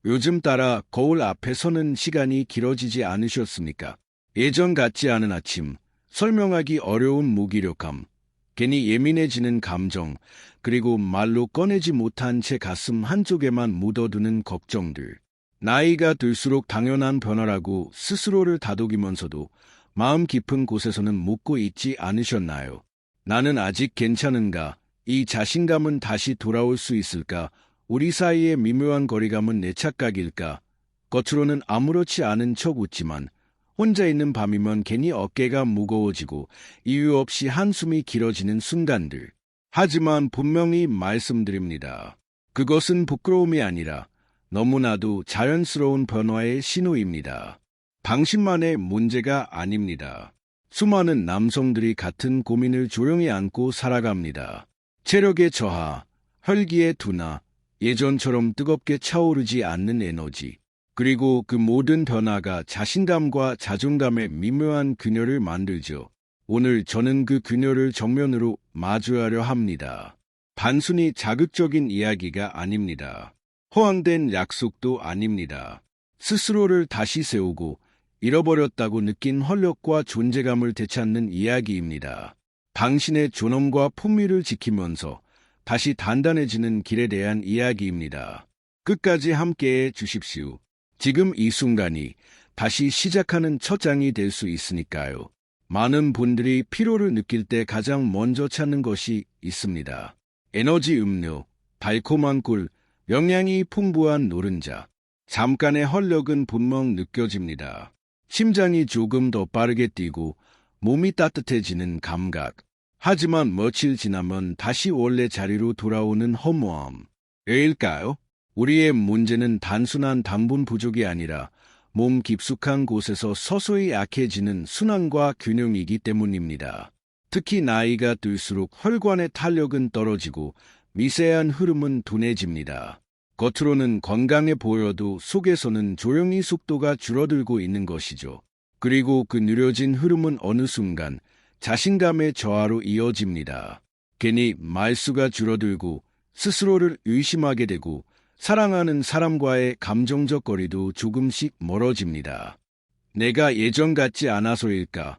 요즘 따라 거울 앞에 서는 시간이 길어지지 않으셨습니까? 예전 같지 않은 아침, 설명하기 어려운 무기력함, 괜히 예민해지는 감정, 그리고 말로 꺼내지 못한 채 가슴 한쪽에만 묻어두는 걱정들. 나이가 들수록 당연한 변화라고 스스로를 다독이면서도 마음 깊은 곳에서는 묻고 있지 않으셨나요? 나는 아직 괜찮은가? 이 자신감은 다시 돌아올 수 있을까? 우리 사이의 미묘한 거리감은 내 착각일까? 겉으로는 아무렇지 않은 척 웃지만 혼자 있는 밤이면 괜히 어깨가 무거워지고 이유 없이 한숨이 길어지는 순간들. 하지만 분명히 말씀드립니다. 그것은 부끄러움이 아니라 너무나도 자연스러운 변화의 신호입니다. 당신만의 문제가 아닙니다. 수많은 남성들이 같은 고민을 조용히 안고 살아갑니다. 체력의 저하, 혈기의 둔화, 예전처럼 뜨겁게 차오르지 않는 에너지, 그리고 그 모든 변화가 자신감과 자존감의 미묘한 균열을 만들죠. 오늘 저는 그 균열을 정면으로 마주하려 합니다. 단순히 자극적인 이야기가 아닙니다. 허황된 약속도 아닙니다. 스스로를 다시 세우고 잃어버렸다고 느낀 활력과 존재감을 되찾는 이야기입니다. 당신의 존엄과 품위를 지키면서 다시 단단해지는 길에 대한 이야기입니다. 끝까지 함께해 주십시오. 지금 이 순간이 다시 시작하는 첫 장이 될 수 있으니까요. 많은 분들이 피로를 느낄 때 가장 먼저 찾는 것이 있습니다. 에너지 음료, 달콤한 꿀, 영양이 풍부한 노른자. 잠깐의 활력은 분명 느껴집니다. 심장이 조금 더 빠르게 뛰고 몸이 따뜻해지는 감각. 하지만 며칠 지나면 다시 원래 자리로 돌아오는 허무함. 왜일까요? 우리의 문제는 단순한 당분 부족이 아니라 몸 깊숙한 곳에서 서서히 약해지는 순환과 균형이기 때문입니다. 특히 나이가 들수록 혈관의 탄력은 떨어지고 미세한 흐름은 둔해집니다. 겉으로는 건강해 보여도 속에서는 조용히 속도가 줄어들고 있는 것이죠. 그리고 그 느려진 흐름은 어느 순간 자신감의 저하로 이어집니다. 괜히 말수가 줄어들고 스스로를 의심하게 되고 사랑하는 사람과의 감정적 거리도 조금씩 멀어집니다. 내가 예전 같지 않아서일까?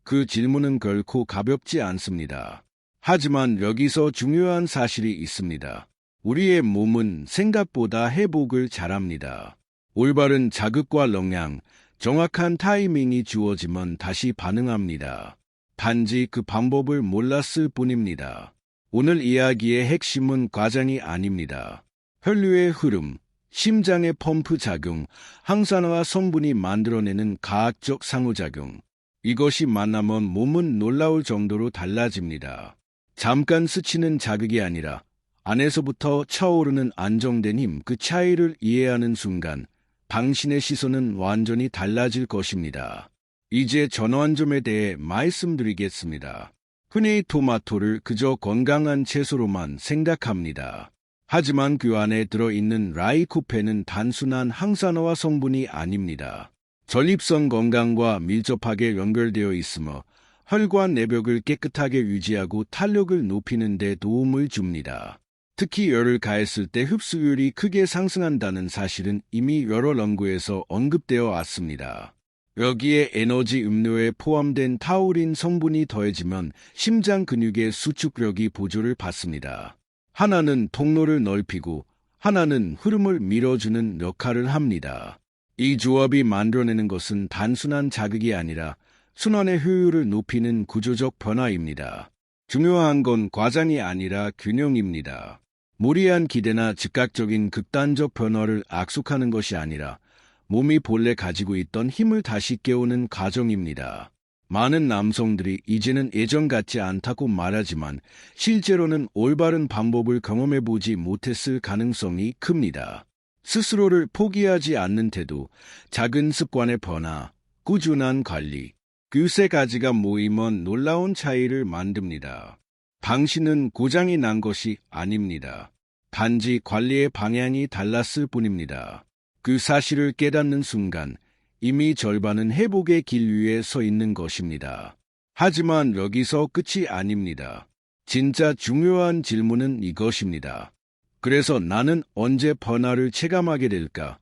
그 질문은 결코 가볍지 않습니다. 하지만 여기서 중요한 사실이 있습니다. 우리의 몸은 생각보다 회복을 잘합니다. 올바른 자극과 영양, 정확한 타이밍이 주어지면 다시 반응합니다. 단지 그 방법을 몰랐을 뿐입니다. 오늘 이야기의 핵심은 과정이 아닙니다. 혈류의 흐름, 심장의 펌프 작용, 항산화 성분이 만들어내는 과학적 상호작용. 이것이 만나면 몸은 놀라울 정도로 달라집니다. 잠깐 스치는 자극이 아니라 안에서부터 차오르는 안정된 힘, 그 차이를 이해하는 순간 당신의 시선은 완전히 달라질 것입니다. 이제 전환점에 대해 말씀드리겠습니다. 흔히 토마토를 그저 건강한 채소로만 생각합니다. 하지만 그 안에 들어있는 라이코펜은 단순한 항산화 성분이 아닙니다. 전립선 건강과 밀접하게 연결되어 있으며 혈관 내벽을 깨끗하게 유지하고 탄력을 높이는 데 도움을 줍니다. 특히 열을 가했을 때 흡수율이 크게 상승한다는 사실은 이미 여러 연구에서 언급되어 왔습니다. 여기에 에너지 음료에 포함된 타우린 성분이 더해지면 심장 근육의 수축력이 보조를 받습니다. 하나는 통로를 넓히고 하나는 흐름을 밀어주는 역할을 합니다. 이 조합이 만들어내는 것은 단순한 자극이 아니라 순환의 효율을 높이는 구조적 변화입니다. 중요한 건 과정이 아니라 균형입니다. 무리한 기대나 즉각적인 극단적 변화를 악속하는 것이 아니라 몸이 본래 가지고 있던 힘을 다시 깨우는 과정입니다. 많은 남성들이 이제는 예전 같지 않다고 말하지만 실제로는 올바른 방법을 경험해보지 못했을 가능성이 큽니다. 스스로를 포기하지 않는 태도, 작은 습관의 변화, 꾸준한 관리, 그 세 가지가 모이면 놀라운 차이를 만듭니다. 당신은 고장이 난 것이 아닙니다. 단지 관리의 방향이 달랐을 뿐입니다. 그 사실을 깨닫는 순간 이미 절반은 회복의 길 위에 서 있는 것입니다. 하지만 여기서 끝이 아닙니다. 진짜 중요한 질문은 이것입니다. 그래서 나는 언제 변화를 체감하게 될까?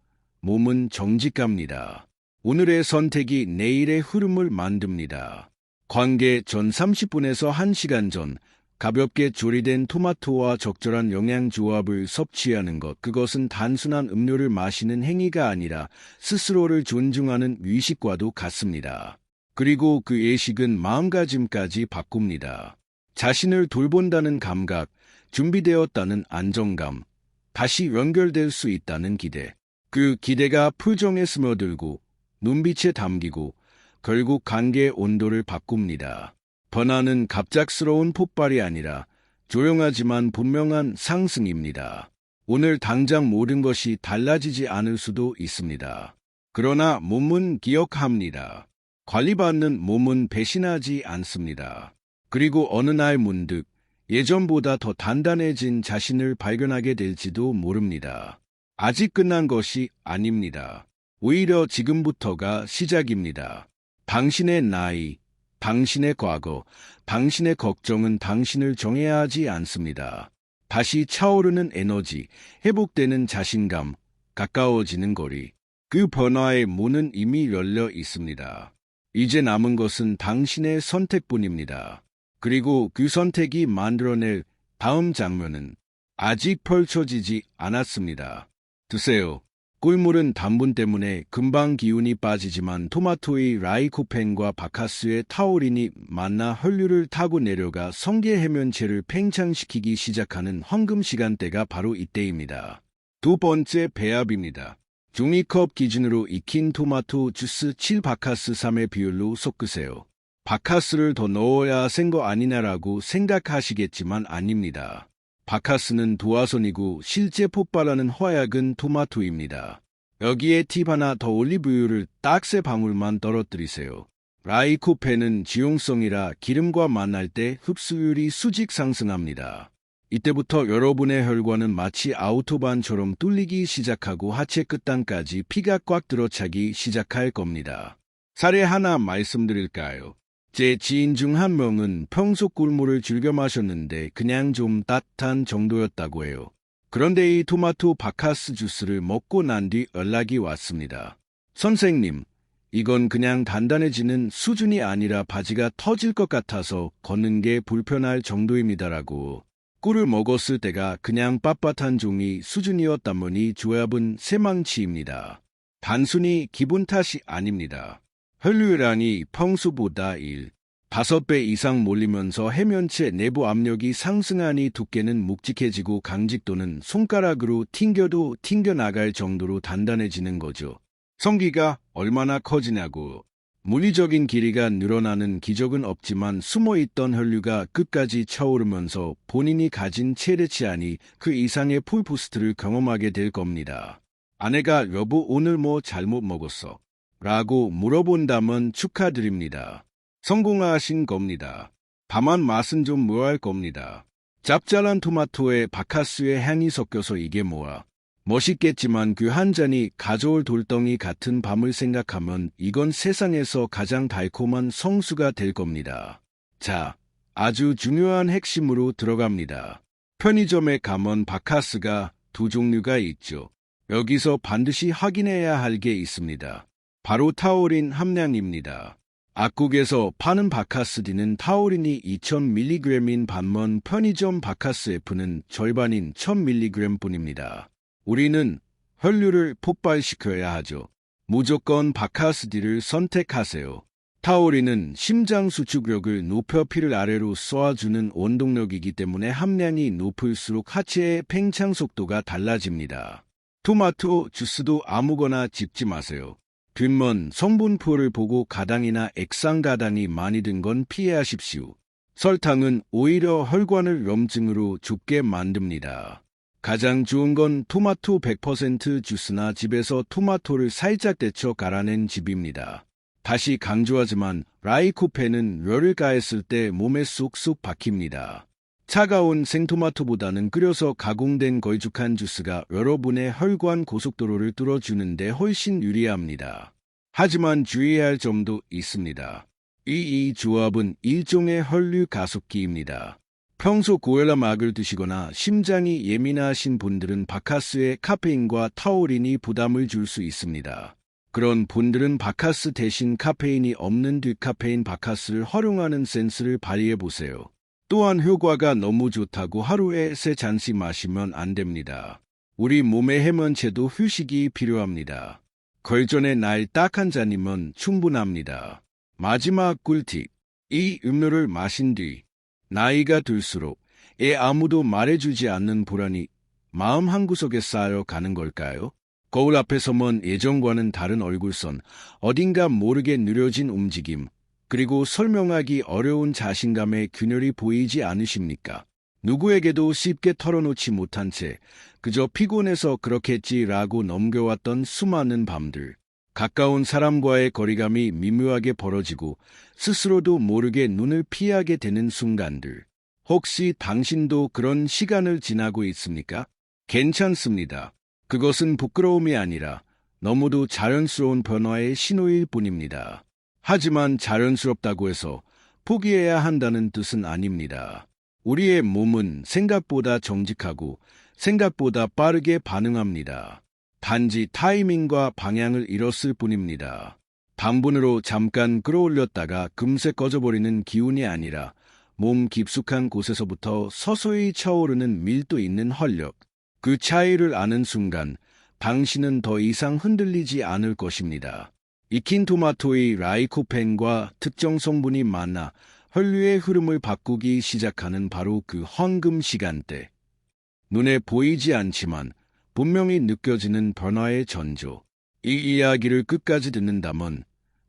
몸은 정직합니다. 오늘의 선택이 내일의 흐름을 만듭니다. 관계 전 30분에서 1시간 전 가볍게 조리된 토마토와 적절한 영양 조합을 섭취하는 것, 그것은 단순한 음료를 마시는 행위가 아니라 스스로를 존중하는 의식과도 같습니다. 그리고 그 예식은 마음가짐까지 바꿉니다. 자신을 돌본다는 감각, 준비되었다는 안정감, 다시 연결될 수 있다는 기대. 그 기대가 표정에 스며들고 눈빛에 담기고 결국 관계의 온도를 바꿉니다. 변화는 갑작스러운 폭발이 아니라 조용하지만 분명한 상승입니다. 오늘 당장 모든 것이 달라지지 않을 수도 있습니다. 그러나 몸은 기억합니다. 관리받는 몸은 배신하지 않습니다. 그리고 어느 날 문득 예전보다 더 단단해진 자신을 발견하게 될지도 모릅니다. 아직 끝난 것이 아닙니다. 오히려 지금부터가 시작입니다. 당신의 나이, 당신의 과거, 당신의 걱정은 당신을 정해야 하지 않습니다. 다시 차오르는 에너지, 회복되는 자신감, 가까워지는 거리. 그 변화의 문은 이미 열려 있습니다. 이제 남은 것은 당신의 선택뿐입니다. 그리고 그 선택이 만들어낼 다음 장면은 아직 펼쳐지지 않았습니다. 드세요. 꿀물은 당분 때문에 금방 기운이 빠지지만 토마토의 라이코펜과 바카스의 타우린이 만나 혈류를 타고 내려가 성게 해면체를 팽창시키기 시작하는 황금 시간대가 바로 이때입니다. 두 번째 배합입니다. 종이컵 기준으로 익힌 토마토 주스 7 바카스 3의 비율로 섞으세요. 바카스를 더 넣어야 센 거 아니냐라고 생각하시겠지만 아닙니다. 바카스는 도화선이고 실제 폭발하는 화약은 토마토입니다. 여기에 팁 하나 더 올리브유를 딱 3방울만 떨어뜨리세요. 라이코펜은 지용성이라 기름과 만날 때 흡수율이 수직 상승합니다. 이때부터 여러분의 혈관은 마치 아우토반처럼 뚫리기 시작하고 하체 끝단까지 피가 꽉 들어차기 시작할 겁니다. 사례 하나 말씀드릴까요? 제 지인 중 한 명은 평소 꿀물을 즐겨 마셨는데 그냥 좀 따뜻한 정도였다고 해요. 그런데 이 토마토 바카스 주스를 먹고 난 뒤 연락이 왔습니다. 선생님, 이건 그냥 단단해지는 수준이 아니라 바지가 터질 것 같아서 걷는 게 불편할 정도입니다라고. 꿀을 먹었을 때가 그냥 빳빳한 종이 수준이었다머니 조합은 쇠망치입니다. 단순히 기분 탓이 아닙니다. 혈류량이 평소보다 5배 이상 몰리면서 해면체 내부 압력이 상승하니 두께는 묵직해지고 강직도는 손가락으로 튕겨도 튕겨나갈 정도로 단단해지는 거죠. 성기가 얼마나 커지냐고. 물리적인 길이가 늘어나는 기적은 없지만 숨어있던 혈류가 끝까지 차오르면서 본인이 가진 최대치 아니 그 이상의 풀부스트를 경험하게 될 겁니다. 아내가 여보 오늘 뭐 잘못 먹었어? 라고 물어본다면 축하드립니다. 성공하신 겁니다. 다만 맛은 좀 묘할 겁니다. 짭짤한 토마토에 바카스의 향이 섞여서 이게 뭐야. 멋있겠지만 그 한 잔이 가져올 돌덩이 같은 밤을 생각하면 이건 세상에서 가장 달콤한 성수가 될 겁니다. 자, 아주 중요한 핵심으로 들어갑니다. 편의점에 가면 바카스가 2종류가 있죠. 여기서 반드시 확인해야 할 게 있습니다. 바로 타우린 함량입니다. 악국에서 파는 바카스D는 타우린이 2000mg인 반면 편의점 바카스 F는 절반인 1000mg 뿐입니다. 우리는 혈류를 폭발시켜야 하죠. 무조건 바카스D를 선택하세요. 타우린은 심장 수축력을 높여 피를 아래로 쏘아주는 원동력이기 때문에 함량이 높을수록 하체의 팽창 속도가 달라집니다. 토마토 주스도 아무거나 집지 마세요. 뒷면 성분표를 보고 가당이나 액상가당이 많이 든 건 피해하십시오. 설탕은 오히려 혈관을 염증으로 좁게 만듭니다. 가장 좋은 건 토마토 100% 주스나 집에서 토마토를 살짝 데쳐 갈아낸 즙입니다. 다시 강조하지만 라이코펜은 열을 가했을 때 몸에 쏙쏙 박힙니다. 차가운 생토마토보다는 끓여서 가공된 걸쭉한 주스가 여러분의 혈관 고속도로를 뚫어주는데 훨씬 유리합니다. 하지만 주의해야 할 점도 있습니다. 이 조합은 일종의 혈류 가속기입니다. 평소 고혈압 약을 드시거나 심장이 예민하신 분들은 바카스의 카페인과 타우린이 부담을 줄 수 있습니다. 그런 분들은 바카스 대신 카페인이 없는 디카페인 바카스를 활용하는 센스를 발휘해 보세요. 또한 효과가 너무 좋다고 하루에 3잔씩 마시면 안 됩니다. 우리 몸의 해면체도 휴식이 필요합니다. 걸전에 날 딱 한 잔이면 충분합니다. 마지막 꿀팁. 이 음료를 마신 뒤 나이가 들수록 아무도 말해주지 않는 불안이 마음 한구석에 쌓여가는 걸까요? 거울 앞에서 먼 예전과는 다른 얼굴선, 어딘가 모르게 느려진 움직임, 그리고 설명하기 어려운 자신감의 균열이 보이지 않으십니까? 누구에게도 쉽게 털어놓지 못한 채 그저 피곤해서 그렇겠지라고 넘겨왔던 수많은 밤들. 가까운 사람과의 거리감이 미묘하게 벌어지고 스스로도 모르게 눈을 피하게 되는 순간들. 혹시 당신도 그런 시간을 지나고 있습니까? 괜찮습니다. 그것은 부끄러움이 아니라 너무도 자연스러운 변화의 신호일 뿐입니다. 하지만 자연스럽다고 해서 포기해야 한다는 뜻은 아닙니다. 우리의 몸은 생각보다 정직하고 생각보다 빠르게 반응합니다. 단지 타이밍과 방향을 잃었을 뿐입니다. 당분으로 잠깐 끌어올렸다가 금세 꺼져버리는 기운이 아니라 몸 깊숙한 곳에서부터 서서히 차오르는 밀도 있는 활력. 그 차이를 아는 순간 당신은 더 이상 흔들리지 않을 것입니다. 익힌 토마토의 라이코펜과 특정 성분이 만나 혈류의 흐름을 바꾸기 시작하는 바로 그 황금 시간대. 눈에 보이지 않지만 분명히 느껴지는 변화의 전조. 이 이야기를 끝까지 듣는다면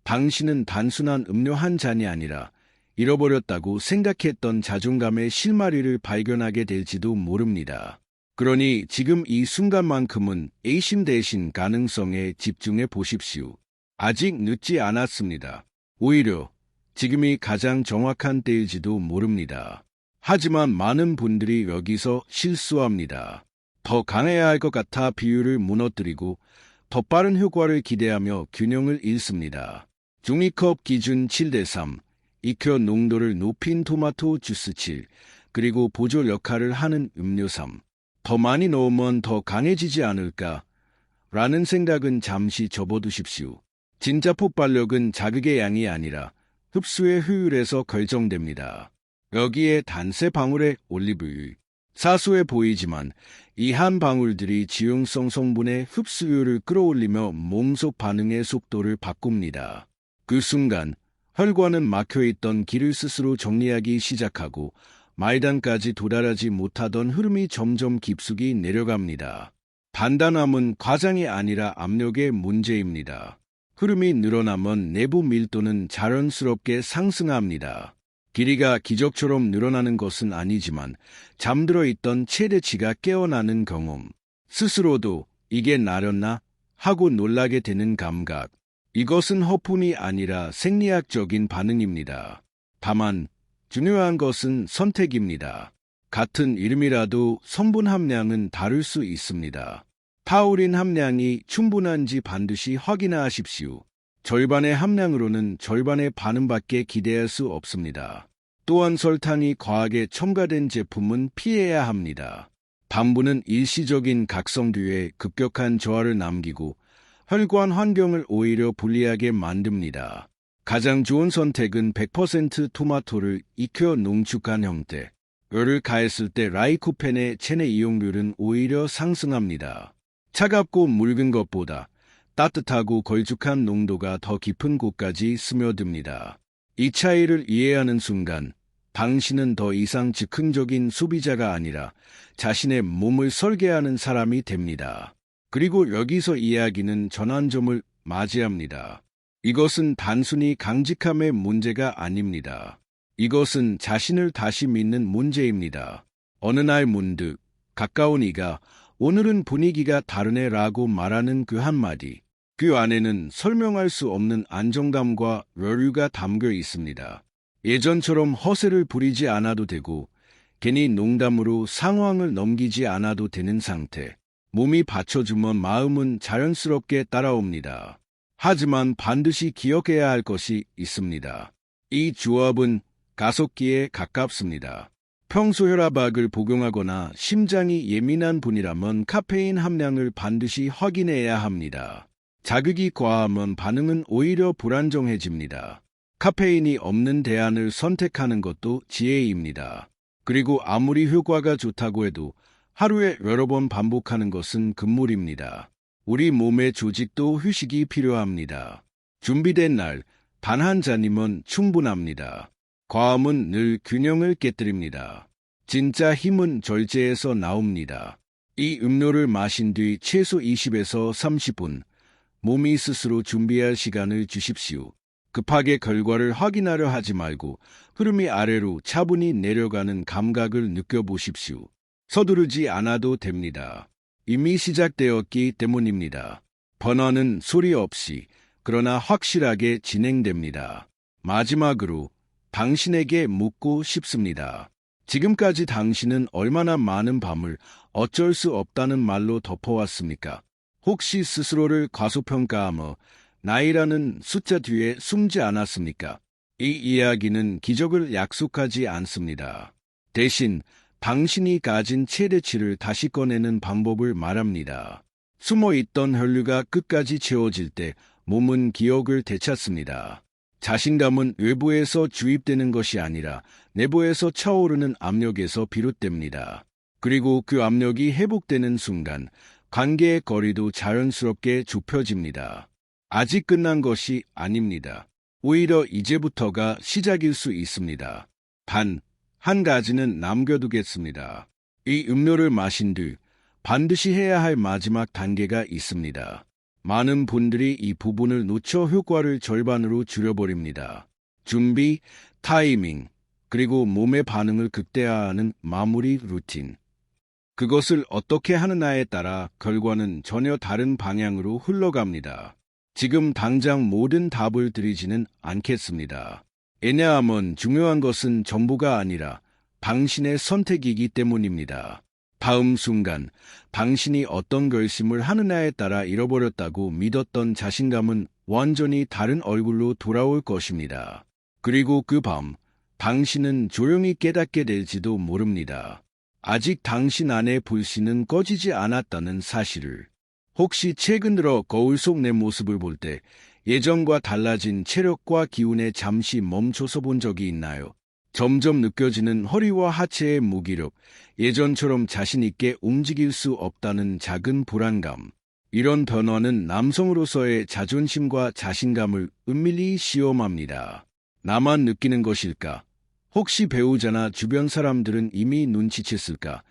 당신은 단순한 음료 한 잔이 아니라 잃어버렸다고 생각했던 자존감의 실마리를 발견하게 될지도 모릅니다. 그러니 지금 이 순간만큼은 의심 대신 가능성에 집중해 보십시오. 아직 늦지 않았습니다. 오히려 지금이 가장 정확한 때일지도 모릅니다. 하지만 많은 분들이 여기서 실수합니다. 더 강해야 할 것 같아 비율을 무너뜨리고 더 빠른 효과를 기대하며 균형을 잃습니다. 종이컵 기준 7:3, 익혀 농도를 높인 토마토 주스 7, 그리고 보조 역할을 하는 음료 3. 더 많이 넣으면 더 강해지지 않을까? 라는 생각은 잠시 접어두십시오. 진짜 폭발력은 자극의 양이 아니라 흡수의 효율에서 결정됩니다. 여기에 단 3방울의 올리브유. 사소해 보이지만 이 한 방울들이 지용성 성분의 흡수율을 끌어올리며 몸속 반응의 속도를 바꿉니다. 그 순간 혈관은 막혀있던 길을 스스로 정리하기 시작하고 말단까지 도달하지 못하던 흐름이 점점 깊숙이 내려갑니다. 단단함은 과장이 아니라 압력의 문제입니다. 흐름이 늘어나면 내부 밀도는 자연스럽게 상승합니다. 길이가 기적처럼 늘어나는 것은 아니지만 잠들어 있던 최대치가 깨어나는 경험. 스스로도 이게 나렸나? 하고 놀라게 되는 감각. 이것은 허풍이 아니라 생리학적인 반응입니다. 다만 중요한 것은 선택입니다. 같은 이름이라도 성분 함량은 다를 수 있습니다. 타우린 함량이 충분한지 반드시 확인하십시오. 절반의 함량으로는 절반의 반응밖에 기대할 수 없습니다. 또한 설탕이 과하게 첨가된 제품은 피해야 합니다. 당분은 일시적인 각성 뒤에 급격한 저하를 남기고 혈관 환경을 오히려 불리하게 만듭니다. 가장 좋은 선택은 100% 토마토를 익혀 농축한 형태. 열을 가했을 때 라이코펜의 체내 이용률은 오히려 상승합니다. 차갑고 묽은 것보다 따뜻하고 걸쭉한 농도가 더 깊은 곳까지 스며듭니다. 이 차이를 이해하는 순간 당신은 더 이상 즉흥적인 소비자가 아니라 자신의 몸을 설계하는 사람이 됩니다. 그리고 여기서 이야기는 전환점을 맞이합니다. 이것은 단순히 강직함의 문제가 아닙니다. 이것은 자신을 다시 믿는 문제입니다. 어느 날 문득 가까운 이가 오늘은 분위기가 다르네 라고 말하는 그 한마디. 그 안에는 설명할 수 없는 안정감과 여유가 담겨 있습니다. 예전처럼 허세를 부리지 않아도 되고 괜히 농담으로 상황을 넘기지 않아도 되는 상태. 몸이 받쳐주면 마음은 자연스럽게 따라옵니다. 하지만 반드시 기억해야 할 것이 있습니다. 이 조합은 가속기에 가깝습니다. 평소 혈압약을 복용하거나 심장이 예민한 분이라면 카페인 함량을 반드시 확인해야 합니다. 자극이 과하면 반응은 오히려 불안정해집니다. 카페인이 없는 대안을 선택하는 것도 지혜입니다. 그리고 아무리 효과가 좋다고 해도 하루에 여러 번 반복하는 것은 금물입니다. 우리 몸의 조직도 휴식이 필요합니다. 준비된 날 단 한 잔이면 충분합니다. 과음은 늘 균형을 깨뜨립니다. 진짜 힘은 절제에서 나옵니다. 이 음료를 마신 뒤 최소 20에서 30분 몸이 스스로 준비할 시간을 주십시오. 급하게 결과를 확인하려 하지 말고 흐름이 아래로 차분히 내려가는 감각을 느껴보십시오. 서두르지 않아도 됩니다. 이미 시작되었기 때문입니다. 변화는 소리 없이 그러나 확실하게 진행됩니다. 마지막으로 당신에게 묻고 싶습니다. 지금까지 당신은 얼마나 많은 밤을 어쩔 수 없다는 말로 덮어왔습니까? 혹시 스스로를 과소평가하며 나이라는 숫자 뒤에 숨지 않았습니까? 이 이야기는 기적을 약속하지 않습니다. 대신 당신이 가진 최대치를 다시 꺼내는 방법을 말합니다. 숨어있던 혈류가 끝까지 채워질 때 몸은 기억을 되찾습니다. 자신감은 외부에서 주입되는 것이 아니라 내부에서 차오르는 압력에서 비롯됩니다. 그리고 그 압력이 회복되는 순간 관계의 거리도 자연스럽게 좁혀집니다. 아직 끝난 것이 아닙니다. 오히려 이제부터가 시작일 수 있습니다. 단, 한 가지는 남겨두겠습니다. 이 음료를 마신 뒤 반드시 해야 할 마지막 단계가 있습니다. 많은 분들이 이 부분을 놓쳐 효과를 절반으로 줄여버립니다. 준비, 타이밍, 그리고 몸의 반응을 극대화하는 마무리 루틴. 그것을 어떻게 하느냐에 따라 결과는 전혀 다른 방향으로 흘러갑니다. 지금 당장 모든 답을 드리지는 않겠습니다. 왜냐하면 중요한 것은 정보가 아니라 당신의 선택이기 때문입니다. 다음 순간 당신이 어떤 결심을 하느냐에 따라 잃어버렸다고 믿었던 자신감은 완전히 다른 얼굴로 돌아올 것입니다. 그리고 그 밤 당신은 조용히 깨닫게 될지도 모릅니다. 아직 당신 안의 불씨는 꺼지지 않았다는 사실을. 혹시 최근 들어 거울 속 내 모습을 볼 때 예전과 달라진 체력과 기운에 잠시 멈춰서 본 적이 있나요? 점점 느껴지는 허리와 하체의 무기력, 예전처럼 자신 있게 움직일 수 없다는 작은 불안감. 이런 변화는 남성으로서의 자존심과 자신감을 은밀히 시험합니다. 나만 느끼는 것일까? 혹시 배우자나 주변 사람들은 이미 눈치챘을까?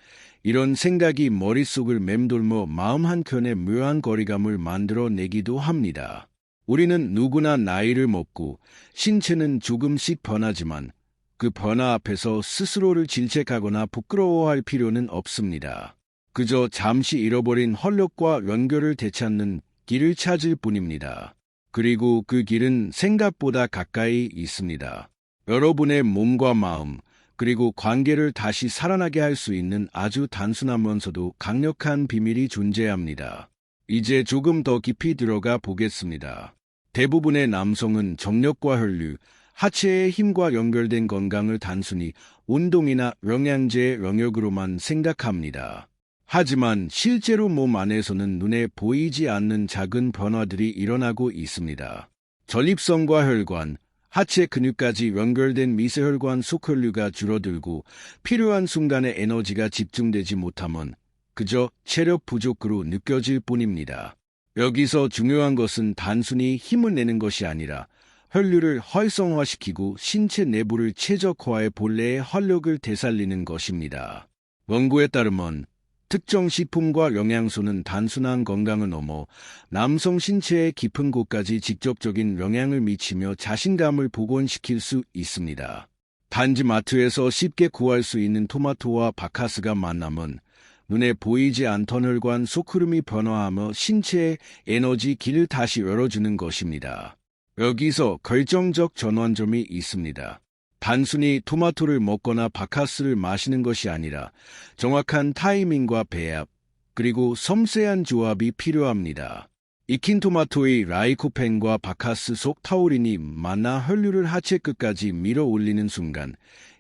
이런 생각이 머릿속을 맴돌며 마음 한켠에 묘한 거리감을 만들어내기도 합니다. 우리는 누구나 나이를 먹고 신체는 조금씩 변하지만 그 변화 앞에서 스스로를 질책하거나 부끄러워할 필요는 없습니다. 그저 잠시 잃어버린 활력과 연결을 되찾는 길을 찾을 뿐입니다. 그리고 그 길은 생각보다 가까이 있습니다. 여러분의 몸과 마음, 그리고 관계를 다시 살아나게 할 수 있는 아주 단순하면서도 강력한 비밀이 존재합니다. 이제 조금 더 깊이 들어가 보겠습니다. 대부분의 남성은 정력과 혈류, 하체의 힘과 연결된 건강을 단순히 운동이나 영양제의 영역으로만 생각합니다. 하지만 실제로 몸 안에서는 눈에 보이지 않는 작은 변화들이 일어나고 있습니다. 전립선과 혈관, 하체 근육까지 연결된 미세혈관 속 혈류가 줄어들고 필요한 순간에 에너지가 집중되지 못하면 그저 체력 부족으로 느껴질 뿐입니다. 여기서 중요한 것은 단순히 힘을 내는 것이 아니라 혈류를 활성화시키고 신체 내부를 최적화해 본래의 활력을 되살리는 것입니다. 연구에 따르면 특정 식품과 영양소는 단순한 건강을 넘어 남성 신체의 깊은 곳까지 직접적인 영향을 미치며 자신감을 복원시킬 수 있습니다. 단지 마트에서 쉽게 구할 수 있는 토마토와 바카스가 만나면 눈에 보이지 않던 혈관 속 흐름이 변화하며 신체의 에너지 길을 다시 열어주는 것입니다. 여기서 결정적 전환점이 있습니다. 단순히 토마토를 먹거나 바카스를 마시는 것이 아니라 정확한 타이밍과 배합, 그리고 섬세한 조합이 필요합니다. 익힌 토마토의 라이코펜과 바카스 속 타우린이 만나 혈류를 하체 끝까지 밀어 올리는 순간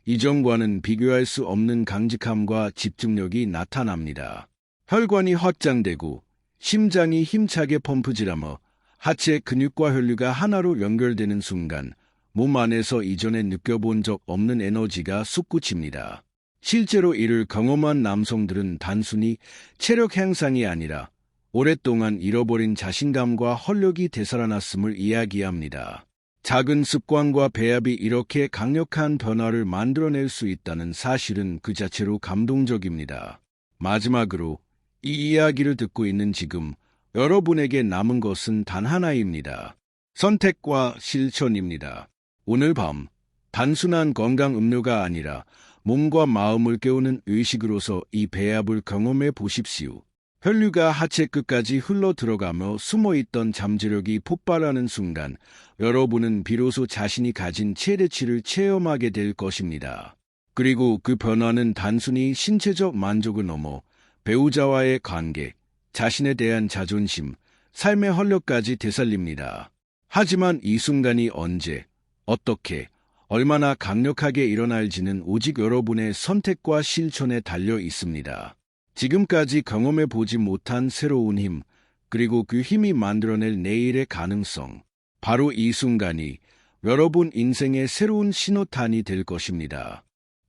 이전과는 비교할 수 없는 강직함과 집중력이 나타납니다. 혈관이 확장되고 심장이 힘차게 펌프질하며 하체 근육과 혈류가 하나로 연결되는 순간 몸 안에서 이전에 느껴본 적 없는 에너지가 솟구칩니다. 실제로 이를 경험한 남성들은 단순히 체력 향상이 아니라 오랫동안 잃어버린 자신감과 활력이 되살아났음을 이야기합니다. 작은 습관과 배합이 이렇게 강력한 변화를 만들어낼 수 있다는 사실은 그 자체로 감동적입니다. 마지막으로 이 이야기를 듣고 있는 지금 여러분에게 남은 것은 단 하나입니다. 선택과 실천입니다. 오늘 밤 단순한 건강 음료가 아니라 몸과 마음을 깨우는 의식으로서 이 배합을 경험해 보십시오. 혈류가 하체 끝까지 흘러 들어가며 숨어있던 잠재력이 폭발하는 순간 여러분은 비로소 자신이 가진 최대치를 체험하게 될 것입니다. 그리고 그 변화는 단순히 신체적 만족을 넘어 배우자와의 관계, 자신에 대한 자존심, 삶의 활력까지 되살립니다. 하지만 이 순간이 언제, 어떻게, 얼마나 강력하게 일어날지는 오직 여러분의 선택과 실천에 달려 있습니다. 지금까지 경험해 보지 못한 새로운 힘, 그리고 그 힘이 만들어낼 내일의 가능성, 바로 이 순간이 여러분 인생의 새로운 신호탄이 될 것입니다.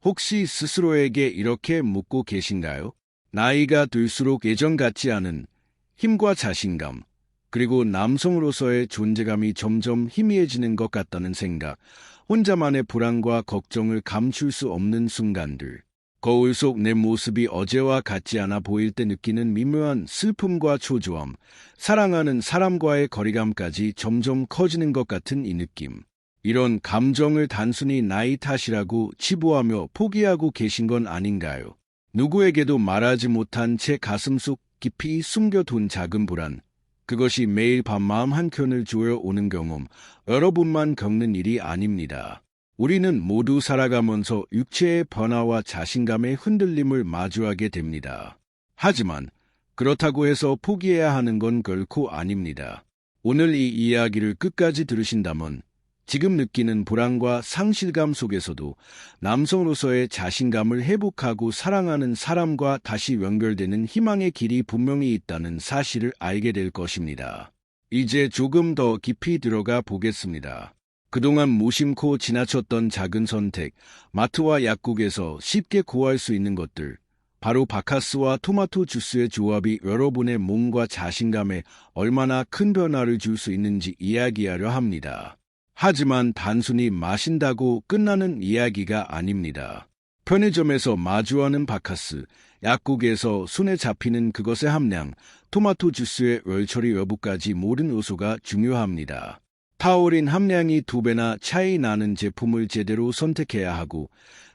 혹시 스스로에게 이렇게 묻고 계신가요? 나이가 들수록 예전 같지 않은 힘과 자신감, 그리고 남성으로서의 존재감이 점점 희미해지는 것 같다는 생각, 혼자만의 불안과 걱정을 감출 수 없는 순간들, 거울 속 내 모습이 어제와 같지 않아 보일 때 느끼는 미묘한 슬픔과 초조함, 사랑하는 사람과의 거리감까지 점점 커지는 것 같은 이 느낌. 이런 감정을 단순히 나이 탓이라고 치부하며 포기하고 계신 건 아닌가요? 누구에게도 말하지 못한 제 가슴속 깊이 숨겨둔 작은 불안, 그것이 매일 밤 마음 한켠을 조여오는 경험, 여러분만 겪는 일이 아닙니다. 우리는 모두 살아가면서 육체의 변화와 자신감의 흔들림을 마주하게 됩니다. 하지만 그렇다고 해서 포기해야 하는 건 결코 아닙니다. 오늘 이 이야기를 끝까지 들으신다면 지금 느끼는 불안과 상실감 속에서도 남성으로서의 자신감을 회복하고 사랑하는 사람과 다시 연결되는 희망의 길이 분명히 있다는 사실을 알게 될 것입니다. 이제 조금 더 깊이 들어가 보겠습니다. 그동안 무심코 지나쳤던 작은 선택, 마트와 약국에서 쉽게 구할 수 있는 것들, 바로 바카스와 토마토 주스의 조합이 여러분의 몸과 자신감에 얼마나 큰 변화를 줄 수 있는지 이야기하려 합니다. 하지만 단순히 마신다고 끝나는 이야기가 아닙니다. 편의점에서 마주하는 바카스, 약국에서 손에 잡히는 그것의 함량, 토마토 주스의 얼처리 여부까지 모든 요소가 중요합니다. 타우린 함량이 2배나 차이 나는 제품을 제대로 선택해야 하고,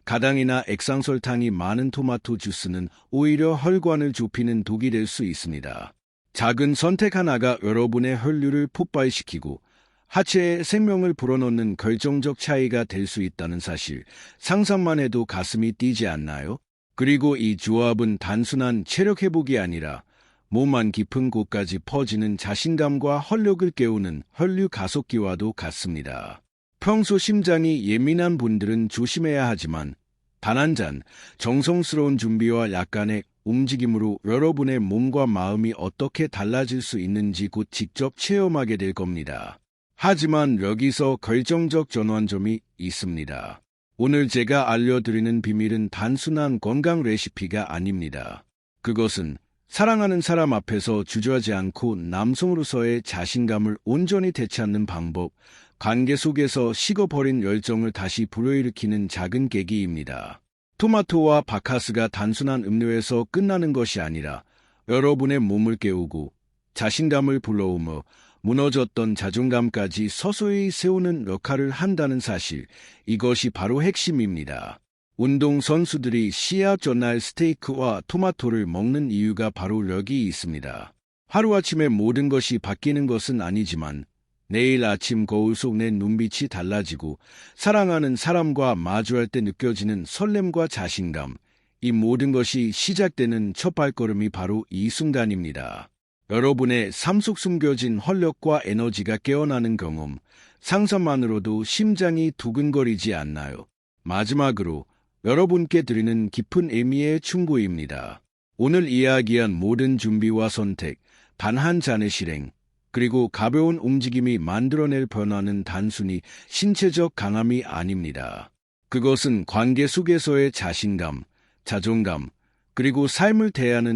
가당이나 액상설탕이 많은 토마토 주스는 오히려 혈관을 좁히는 독이 될 수 있습니다. 작은 선택 하나가 여러분의 혈류를 폭발시키고 하체에 생명을 불어넣는 결정적 차이가 될 수 있다는 사실, 상상만 해도 가슴이 뛰지 않나요? 그리고 이 조합은 단순한 체력 회복이 아니라 몸 안 깊은 곳까지 퍼지는 자신감과 활력을 깨우는 혈류 가속기와도 같습니다. 평소 심장이 예민한 분들은 조심해야 하지만 단 한 잔 정성스러운 준비와 약간의 움직임으로 여러분의 몸과 마음이 어떻게 달라질 수 있는지 곧 직접 체험하게 될 겁니다. 하지만 여기서 결정적 전환점이 있습니다. 오늘 제가 알려드리는 비밀은 단순한 건강 레시피가 아닙니다. 그것은 사랑하는 사람 앞에서 주저하지 않고 남성으로서의 자신감을 온전히 되찾는 방법, 관계 속에서 식어버린 열정을 다시 불러일으키는 작은 계기입니다. 토마토와 바카스가 단순한 음료에서 끝나는 것이 아니라 여러분의 몸을 깨우고 자신감을 불러오며 무너졌던 자존감까지 서서히 세우는 역할을 한다는 사실, 이것이 바로 핵심입니다. 운동선수들이 시합 전날 스테이크와 토마토를 먹는 이유가 바로 여기 있습니다. 하루아침에 모든 것이 바뀌는 것은 아니지만 내일 아침 거울 속 내 눈빛이 달라지고 사랑하는 사람과 마주할 때 느껴지는 설렘과 자신감, 이 모든 것이 시작되는 첫 발걸음이 바로 이 순간입니다. 여러분의 삶 속 숨겨진 활력과 에너지가 깨어나는 경험, 상상만으로도 심장이 두근거리지 않나요? 마지막으로 여러분께 드리는 깊은 의미의 충고입니다. 오늘 이야기한 모든 준비와 선택, 단 한 잔의 실행, 그리고 가벼운 움직임이 만들어낼 변화는 단순히 신체적 강함이 아닙니다. 그것은 관계 속에서의 자신감, 자존감, 그리고 삶을 대하는